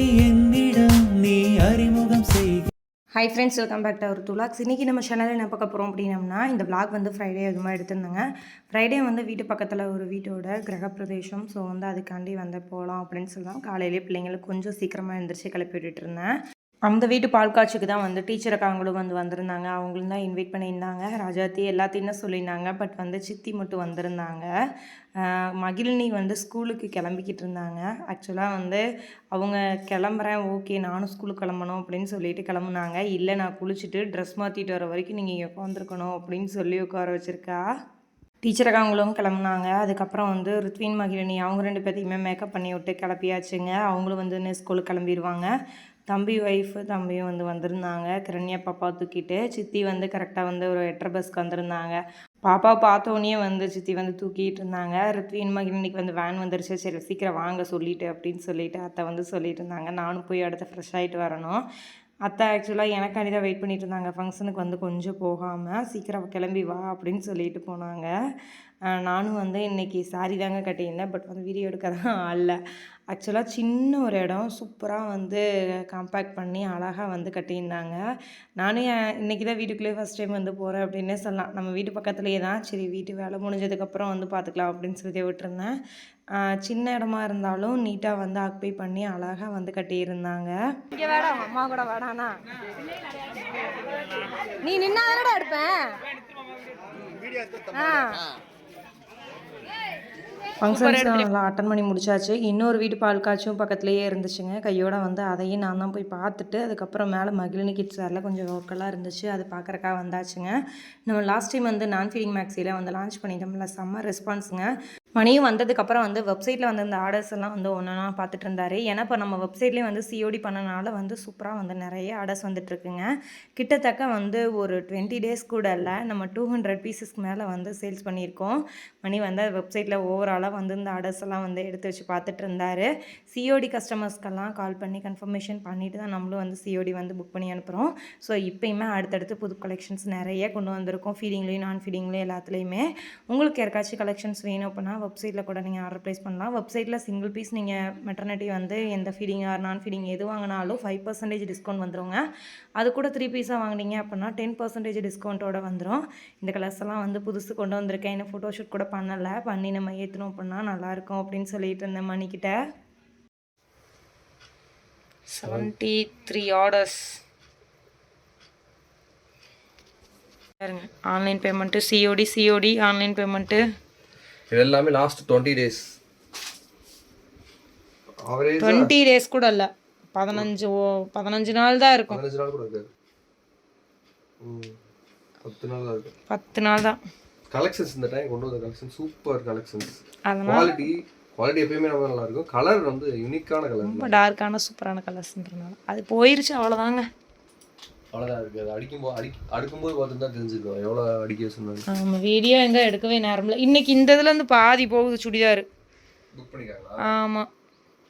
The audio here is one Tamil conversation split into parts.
என்னிடம் நீ அறிமுகம் செய். Hi friends, welcome back to our துலாக்ஸ். இன்றைக்கி நம்ம சேனலில் என்ன பார்க்க போகிறோம் அப்படின்னம்னா, இந்த விளாக் வந்து ஃப்ரைடே அதுமாதிரி எடுத்திருந்தாங்க. ஃப்ரைடே வந்து வீட்டு பக்கத்தில் ஒரு வீட்டோட கிரகப்பிரவேசம். ஸோ வந்து அதுக்காண்டி வந்து போகலாம் அப்படின்னு சொல்லலாம். காலையிலேயே பிள்ளைங்களுக்கு கொஞ்சம் சீக்கிரமாக எழுந்திரிச்சு கிளப்பி விட்டுட்டு இருந்தேன். அந்த வீட்டு பால் காட்சிக்கு தான் வந்து டீச்சர் அக்காங்களும் வந்து வந்திருந்தாங்க. அவங்களும் தான் இன்வைட் பண்ணியிருந்தாங்க. ராஜாத்தி எல்லாத்தையும் தான் சொல்லியிருந்தாங்க. பட் வந்து சித்தி மட்டும் வந்திருந்தாங்க. மகிழினி வந்து ஸ்கூலுக்கு கிளம்பிக்கிட்டு இருந்தாங்க. ஆக்சுவலாக வந்து அவங்க கிளம்புறேன், ஓகே நானும் ஸ்கூலுக்கு கிளம்பணும் அப்படின்னு சொல்லிட்டு கிளம்புனாங்க. இல்லை, நான் குளிச்சுட்டு ட்ரெஸ் மாற்றிட்டு வர வரைக்கும் நீங்கள் இங்கே உட்காந்துருக்கணும் அப்படின்னு சொல்லி உட்கார வச்சுருக்கா. டீச்சர் அக்காங்களும் கிளம்புனாங்க. அதுக்கப்புறம் வந்து ருத்வின் மகிழினி அவங்க 2 பேர்த்தையுமே மேக்கப் பண்ணி விட்டு கிளப்பியாச்சுங்க. அவங்களும் வந்து ஸ்கூலுக்கு கிளம்பிடுவாங்க. தம்பி ஒய்ஃபு தம்பியும் வந்து வந்திருந்தாங்க. கிரண்யா பாப்பா தூக்கிட்டு. சித்தி வந்து கரெக்டாக வந்து ஒரு 8:30 பஸ்க்கு வந்திருந்தாங்க. பாப்பா பார்த்தோன்னே வந்து சித்தி வந்து தூக்கிட்டு இருந்தாங்க. ருத்வின் மகிழினிக்கு வந்து வேன் வந்துருச்சு, சரி சீக்கிரம் வாங்க சொல்லிட்டு அப்படின்னு சொல்லிட்டு அத்தை வந்து சொல்லிட்டு இருந்தாங்க. நானும் போய் அடுத்த ஃப்ரெஷ் ஆகிட்டு வரணும். அத்தை ஆக்சுவலாக எனக்காண்டி தான் வெயிட் பண்ணிட்டு இருந்தாங்க. ஃபங்க்ஷனுக்கு வந்து கொஞ்சம் போகாமல் சீக்கிரம் கிளம்பி வா அப்படின்னு சொல்லிட்டு போனாங்க. நானும் வந்து இன்றைக்கி சாரி தாங்க கட்டியிருந்தேன். பட் வந்து வீடியோ எடுக்க தான் ஆள. ஆக்சுவலாக சின்ன ஒரு இடம் சூப்பராக வந்து காம்பேக்ட் பண்ணி அழகாக வந்து கட்டியிருந்தாங்க. நானும் இன்றைக்கி தான் வீட்டுக்குள்ளேயே ஃபஸ்ட் டைம் வந்து போகிறேன் அப்படின்னே சொல்லலாம். நம்ம வீட்டு பக்கத்துலேயே தான். சரி வீட்டு வேலை முடிஞ்சதுக்கப்புறம் வந்து பார்த்துக்கலாம் அப்படின்னு சொல்லி விட்டுருந்தேன். சின்ன இடமா இருந்தாலும் நீட்டாக வந்து ஆக்குபை பண்ணி அழகாக வந்து கட்டியிருந்தாங்க. இங்கே வேடா அம்மா கூட வேடாண்ணா, நீ நின்னா தானடா எடுப்பேன். ஃபங்க்ஷன்ஸ் நல்லா அட்டன் பண்ணி முடிச்சாச்சு. இன்னொரு வீட்டு பால் காய்ச்சும் பக்கத்துலேயே இருந்துச்சுங்க. கையோட வந்து அதையும் நான் தான் போய் பார்த்துட்டு அதுக்கப்புறம் மேலே மகிழினி கிட்ஸ் வேரில் கொஞ்சம் ஒர்க்கெல்லாம் இருந்துச்சு, அது பார்க்குறக்காக வந்தாச்சுங்க. நம்ம லாஸ்ட் டைம் வந்து நான் ஃபீடிங் மேக்ஸியில் வந்து லான்ச் பண்ணிட்டோம்ல, செம்ம ரெஸ்பான்ஸுங்க. மணியும் வந்ததுக்கப்புறம் வந்து வெப்சைட்டில் வந்து இந்த ஆர்டர்ஸ் எல்லாம் வந்து ஒன்றா பார்த்துட்டு இருந்தார். ஏன்னா இப்போ நம்ம வெப்சைட்லேயே வந்து சிஓடி பண்ணனால வந்து சூப்பராக வந்து நிறைய ஆர்டர்ஸ் வந்துட்டுருக்குங்க. கிட்டத்தட்ட வந்து ஒரு 20 டேஸ் கூட இல்லை, நம்ம 200 பீசஸ்க்கு மேலே வந்து சேல்ஸ் பண்ணியிருக்கோம். மணி வந்து வெப்சைட்டில் ஓவராலாக வந்து இந்த ஆர்டர்ஸ் எல்லாம் வந்து எடுத்து வச்சு பார்த்துட்டு இருந்தார். சிஓடி கஸ்டமர்ஸ்க்கெல்லாம் கால் பண்ணி கன்ஃபர்மேஷன் பண்ணிவிட்டு தான் நம்மளும் வந்து சிஓடி வந்து புக் பண்ணி அனுப்புகிறோம். ஸோ இப்போயுமே அடுத்தடுத்து புது கலெக்ஷன்ஸ் நிறைய கொண்டு வந்திருக்கோம். ஃபீடிங்லேயும் நான் ஃபீடிங்லேயும் எல்லாத்துலேயுமே. உங்களுக்கு யாருக்காச்சும் கலெக்ஷன்ஸ் வேணும் அப்படின்னா வெப்சைட்டில் கூட நீங்கள் ஆர்டர் ப்ளேஸ் பண்ணலாம். வெப்சைட்டில் சிங்கிள் பீஸ் நீங்கள் மெட்டர்னிட்டி வந்து எந்த ஃபீடிங் ஆர் நான் ஃபீடிங் எது வாங்கினாலும் 5% டிஸ்கவுண்ட் வந்துடுங்க. அது கூட 3 பீஸாக வாங்கினீங்க அப்படின்னா 10% டிஸ்கவுண்ட்டோட வந்துடும். இந்த கலர்ஸ் எல்லாம் வந்து புதுசு கொண்டு வந்திருக்கேன். இன்னும் ஃபோட்டோஷூட் கூட பண்ணலை, பண்ணி நம்ம ஏற்றணும் அப்படின்னா நல்லாயிருக்கும் அப்படின்னு சொல்லிட்டு இருந்தேன் மணிக்கிட்ட. 73 orders. Online payment, COD online payment இது எல்லாமே லாஸ்ட் 20 டேஸ். 20 டேஸ் கூட இல்லை, 15 நாள் தான் இருக்கும். 15 நாள் கூட இருக்காது, 10 நாள் தான் இருக்கும். 10 நாள் தான். கலெக்ஷன்ஸ் இந்த டைம் கொண்டு வந்த கலெக்ஷன் சூப்பர் கலெக்ஷன்ஸ். குவாலிட்டி எப்பயுமே ரொம்ப நல்லா இருக்கும். கலர் வந்து யூனிக்கான கலர், ரொம்ப டார்க்கான சூப்பரான கலர்ஸ்ன்றனால அது போயிருச்சு, அவ்வளோதாங்க. அவ்வளோதான் இருக்குது. அது அடுக்கும்போது பார்த்து தான் தெரிஞ்சுக்கோ எவ்வளோ அடிக்க சொன்னாங்க. நம்ம வீடியோ எங்கே எடுக்கவே நேரமில்ல. இன்னைக்கு இந்த இதுலேருந்து பாதி போகுது சுடிதார். புக் பண்ணிக்காங்களா? ஆமாம்,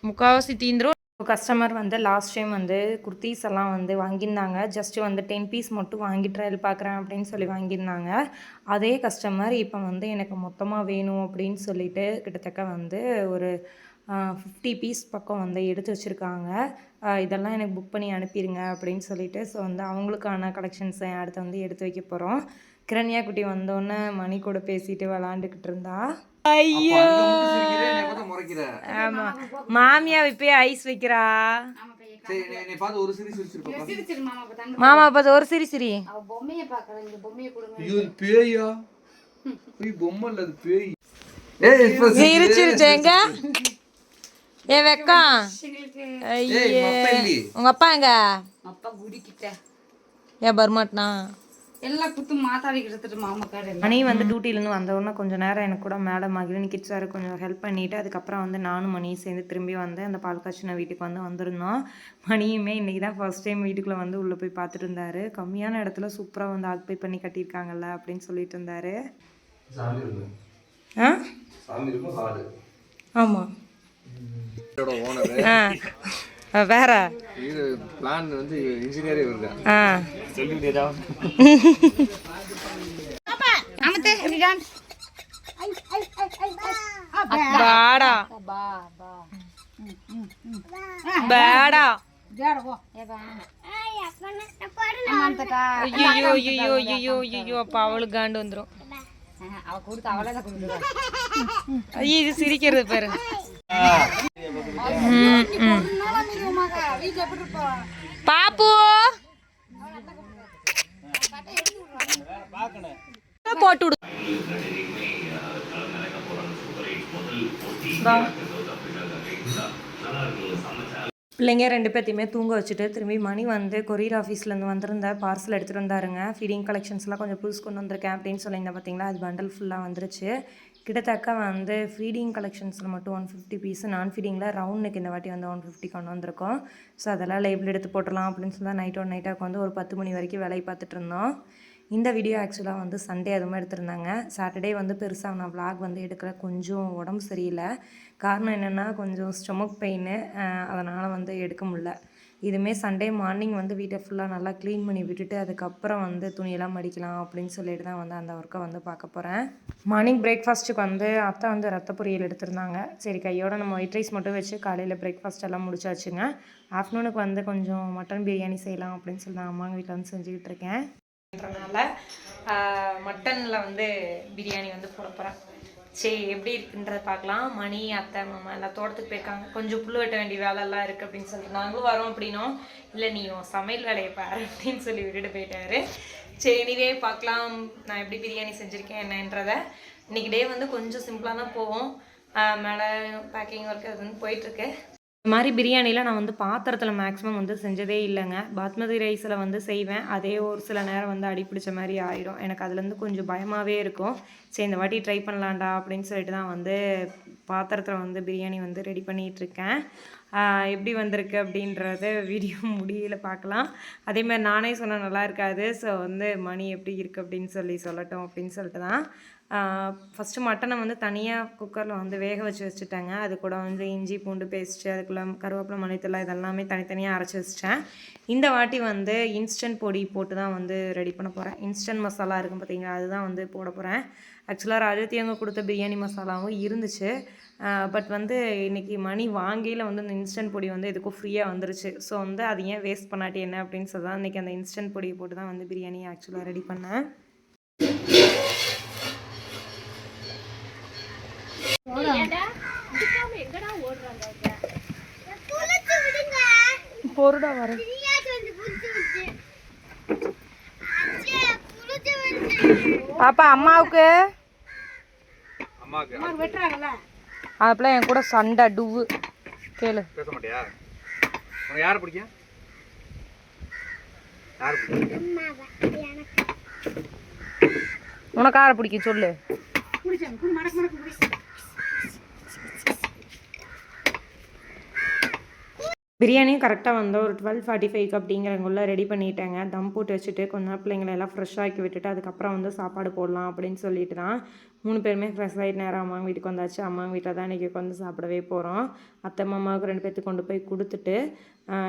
முக்கால்வாசி தீந்துரும். கஸ்டமர் வந்து லாஸ்ட் டைம் வந்து குர்த்தீஸ் எல்லாம் வந்து வாங்கியிருந்தாங்க. ஜஸ்ட்டு வந்து 10 பீஸ் மட்டும் வாங்கி ட்ரையல் பார்க்குறேன் அப்படின்னு சொல்லி வாங்கியிருந்தாங்க. அதே கஸ்டமர் இப்போ வந்து எனக்கு மொத்தமாக வேணும் அப்படின்னு சொல்லிட்டு கிட்டத்தட்ட வந்து ஒரு 50 பீஸ் பக்கம் வந்து எடுத்து வச்சுருக்காங்க. இதெல்லாம் எனக்கு புக் பண்ணி அனுப்பிடுங்க அப்படின்னு சொல்லிட்டு. ஸோ வந்து அவங்களுக்கான கலெக்ஷன்ஸை அடுத்து வந்து எடுத்து வைக்க போகிறோம். கிரண்யா குட்டி வந்தோடனே மணி கூட பேசிட்டு விளாண்டுக்கிட்டு இருந்தா. ஐயோ ஆமா, மாமியா இப்பயே ஐஸ் வைக்கிறா. மாமா பார்த்து ஒரு சிரி சிரி. சிரிச்சிருச்சேங்க. ஏ வெக்கம், உங்க அப்பா எங்க? ஏன் பர்மாட்னா எல்லாம் குத்து மாத்தாடிக்கிட்டு மாமா கடை. மணி வந்து டியூட்டிலேருந்து வந்தோடனே கொஞ்சம் நேரம் எனக்கு கூட மேடம் மகிழினி கிட்ஸ் வேறு கொஞ்சம் ஹெல்ப் பண்ணிவிட்டு அதுக்கப்புறம் வந்து நானும் மணியும் சேர்ந்து திரும்பி வந்து அந்த பால் காய்ச்சின வீட்டுக்கு வந்து வந்திருந்தோம். மணியுமே இன்றைக்கி தான் ஃபர்ஸ்ட் டைம் வீட்டுக்குள்ளே வந்து உள்ளே போய் பார்த்துட்டு இருந்தார். கம்மியான இடத்துல சூப்பராக வந்து ஆக்குபை பண்ணி கட்டியிருக்காங்கல்ல அப்படின்னு சொல்லிட்டு இருந்தார். ஆமாம், வேற பிளான் வந்து இன்ஜினியரே வருது. வாடா பேடா ஏப்பா ஐயோ ஐயோ ஐயோ ஐயோ அப்ப அவளுக்கு காண்டு வந்துடும். அவ கொடுத்து அவளே தான் கொடுத்துருவா. ஐயோ இது சிரிக்கிறது பாரு. வீட்டுல எப்படி இருப்பா பாப்பு போட்டு விடு. பிள்ளைங்க 2 பேர்த்தையுமே தூங்க வச்சுட்டு திரும்பி மணி வந்து கொரியர் ஆஃபீஸ்லேருந்து வந்திருந்த பார்சல் எடுத்துகிட்டு வந்தாருங்க. ஃபீடிங் கலெக்ஷன்ஸ்லாம் கொஞ்சம் புதுசு கொண்டு வந்திருக்கேன் அப்படின்னு சொல்லியிருந்தேன் பார்த்தீங்களா, அது பண்டல் ஃபுல்லாக வந்துருச்சு. கிட்டத்தட்ட வந்து ஃபீடிங் கலெக்ஷன்ஸில் மட்டும் 150 பீஸு, நான் ஃபீடிங்கில் ரவுண்ட் நெக் இந்த வாட்டி வந்து 150 கொண்டு வந்திருக்கோம். ஸோ அதெல்லாம் லேபிள் எடுத்து போட்டலாம் அப்படின்னு சொல்லி நைட்டாக வந்து ஒரு 10 மணி வரைக்கும் வேலையை பார்த்துட்டு இருந்தோம். இந்த வீடியோ ஆக்சுவலாக வந்து சண்டே அதுவும் எடுத்திருந்தாங்க. சாட்டர்டே வந்து பெருசாக நான் விளாக் வந்து எடுக்கல, கொஞ்சம் உடம்பு சரியில்லை. காரணம் என்னென்னா கொஞ்சம் ஸ்டொமக் பெயின், அதனால் வந்து எடுக்க முடியல. இதுவுமே சண்டே மார்னிங் வந்து வீட்டை ஃபுல்லாக நல்லா க்ளீன் பண்ணி விட்டுட்டு அதுக்கப்புறம் வந்து துணியெல்லாம் மடிக்கலாம் அப்படின்னு சொல்லிட்டு தான் வந்து அந்த ஒர்க்கை வந்து பார்க்க போகிறேன். மார்னிங் பிரேக்ஃபாஸ்ட்டுக்கு வந்து அத்தை வந்து ரத்த பொரியல் எடுத்திருந்தாங்க. சரி கையோட நம்ம ஒயிட் ரைஸ் மட்டும் வச்சு காலையில் பிரேக்ஃபாஸ்ட் எல்லாம் முடிச்சாச்சுங்க. ஆஃப்டர்நூனுக்கு வந்து கொஞ்சம் மட்டன் பிரியாணி செய்யலாம் அப்படின்னு சொல்லி நான் அம்மாங்க வீட்டில் வந்து செஞ்சுக்கிட்டு இருக்கேன். மட்டனில் வந்து பிரியாணி வந்து போட போகிறேன். சரி எப்படி இருக்குன்றதை பார்க்கலாம். மணி அத்தை மாமா எல்லாம் தோட்டத்துக்கு போயிருக்காங்க. கொஞ்சம் புல் வெட்ட வேண்டிய வேலையெல்லாம் இருக்குது அப்படின்னு சொல்லிட்டு நாங்களும் வரோம் அப்படின்னோம். இல்லை நீ சமையல் வேலையை பாரு அப்படின்னு சொல்லி விட்டுட்டு போயிட்டாரு. சரி இனிவே பார்க்கலாம் நான் எப்படி பிரியாணி செஞ்சுருக்கேன் என்னன்றதை. இன்றைக்கி டே வந்து கொஞ்சம் சிம்பிளாக தான் போவோம். மேலே பேக்கிங் ஒர்க் அது வந்து போயிட்டுருக்கு. இந்த மாதிரி பிரியாணியில் நான் வந்து பாத்திரத்தில் மேக்ஸிமம் வந்து செஞ்சதே இல்லைங்க. பாஸ்மதி ரைஸில் வந்து செய்வேன், அதே ஒரு சில நேரம் வந்து அடிப்பிடிச்ச மாதிரி ஆயிடும். எனக்கு அதுலேருந்து கொஞ்சம் பயமாகவே இருக்கும். சரி இந்த வாட்டி ட்ரை பண்ணலான்டா அப்படின்னு சொல்லிட்டு தான் வந்து பாத்திரத்தில் வந்து பிரியாணி வந்து ரெடி பண்ணிகிட்ருக்கேன். எப்படி வந்திருக்கு அப்படின்றத வீடியோ முடியல பார்க்கலாம். அதேமாதிரி நானே சொன்னால் நல்லா இருக்காது. ஸோ வந்து மணி எப்படி இருக்குது அப்படின்னு சொல்லட்டும் அப்படின்னு சொல்லிட்டு தான் ஃபஸ்ட்டு மட்டனை வந்து தனியாக குக்கரில் வந்து வேக வச்சுட்டேங்க. அது கூட வந்து இஞ்சி பூண்டு பேஸ்ட்டு, அதுக்குள்ளே கருவேப்பிலை மல்லித்தூள் இதெல்லாமே தனித்தனியாக அரைச்சி வச்சிட்டேன். இந்த வாட்டி வந்து இன்ஸ்டன்ட் பொடி போட்டு தான் வந்து ரெடி பண்ண போகிறேன். இன்ஸ்டன்ட் மசாலா இருக்கும் பார்த்தீங்களா, அதுதான் வந்து போட போகிறேன். ஆக்சுவலாக ராஜத்தியவங்க கொடுத்த பிரியாணி மசாலாவும் இருந்துச்சு. பட் வந்து இன்றைக்கி மணி வாங்கியில் வந்து அந்த இன்ஸ்டன்ட் பொடி வந்து எதுக்கும் ஃப்ரீயாக வந்துருச்சு. ஸோ வந்து அது ஏன் வேஸ்ட் பண்ணாட்டி என்ன அப்படின்னு சொல்லி தான் இன்றைக்கி அந்த இன்ஸ்டன்ட் பொடியை போட்டு தான் வந்து பிரியாணி ஆக்சுவலாக ரெடி பண்ணேன். பொருடா வர பாப்பா அம்மாவுக்கு அப்பெல்லாம் என் கூட சண்டை டுவு கேளு. பேச மாட்டியா? உனக்கு யாரை பிடிக்கும்? உனக்கு யாரை பிடிக்கும் சொல்லு. பிரியாணியும் கரெக்டாக வந்து ஒரு 12:45 அப்படிங்கிறவங்கள ரெடி பண்ணிட்டேங்க. தம் போட்டு வச்சுட்டு கொஞ்ச நேரம் பிள்ளைங்களை எல்லாம் ஃப்ரெஷ்ஷாக ஆக்கி விட்டுட்டு அதுக்கப்புறம் வந்து சாப்பாடு போடலாம் அப்படின்னு சொல்லிட்டு தான் 3 பேருமே ஃப்ரெஷ் ஆகிட்டு நேரம் அம்மாங்க வீட்டுக்கு வந்தாச்சு. அம்மாங்க வீட்டில் தான் இன்றைக்கி உட்காந்து சாப்பிடவே போகிறோம். அத்தை மாமாவுக்கு 2 பேர்த்துக்கு கொண்டு போய் கொடுத்துட்டு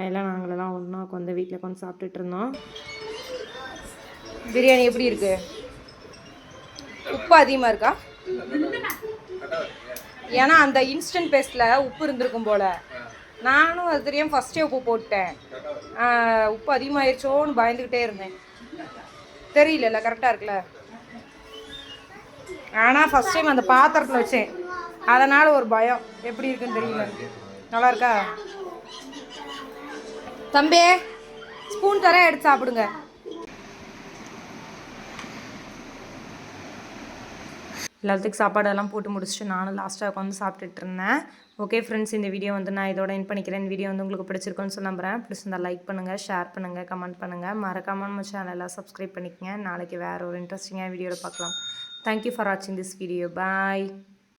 எல்லாம் நாங்களெல்லாம் ஒன்றா உட்காந்து வீட்டில் உட்காந்து சாப்பிட்டுட்டு இருந்தோம். பிரியாணி எப்படி இருக்குது? உப்பு அதிகமாக இருக்கா? ஏன்னா அந்த இன்ஸ்டன்ட் பேஸ்ட்டில் உப்பு இருந்திருக்கும் போல். நானும் அது தெரியாமல் ஃபஸ்ட்டே உப்பு போட்டேன். உப்பு அதிகமாகிடுச்சோன்னு பயந்துக்கிட்டே இருந்தேன். தெரியல கரெக்டாக இருக்குல்ல. ஆனால் ஃபஸ்ட் டைம் அந்த பாத்திரத்தில் வச்சேன், அதனால் ஒரு பயம். எப்படி இருக்குன்னு தெரியல. நல்லா இருக்கா தம்பி? ஸ்பூன் தரேன், எடுத்து சாப்பிடுங்க. எல்லாத்துக்கும் சாப்பாடெல்லாம் போட்டு முடிச்சுட்டு நானும் லாஸ்ட்டாக உட்காந்து சாப்பிட்டுட்டு இருந்தேன். ஓகே ஃப்ரெண்ட்ஸ், இந்த வீடியோ வந்து நான் இதோட எண்ட் பண்ணிக்கிறேன். வீடியோ வந்து உங்களுக்கு பிடிச்சிருக்குன்னு சொல்ல நம்புறேன். பிடிச்சிருந்தால் லைக் பண்ணுங்கள், ஷேர் பண்ணுங்கள், கமெண்ட் பண்ணுங்கள். மறக்காமல் நம்ம சேனலை சப்ஸ்கிரைப் பண்ணிக்கங்க. நாளைக்கு வேறு ஒரு இன்ட்ரெஸ்டிங்கான வீடியோவில் பார்க்கலாம். தேங்க்யூ ஃபார் வாட்சிங் திஸ் வீடியோ. பாய்.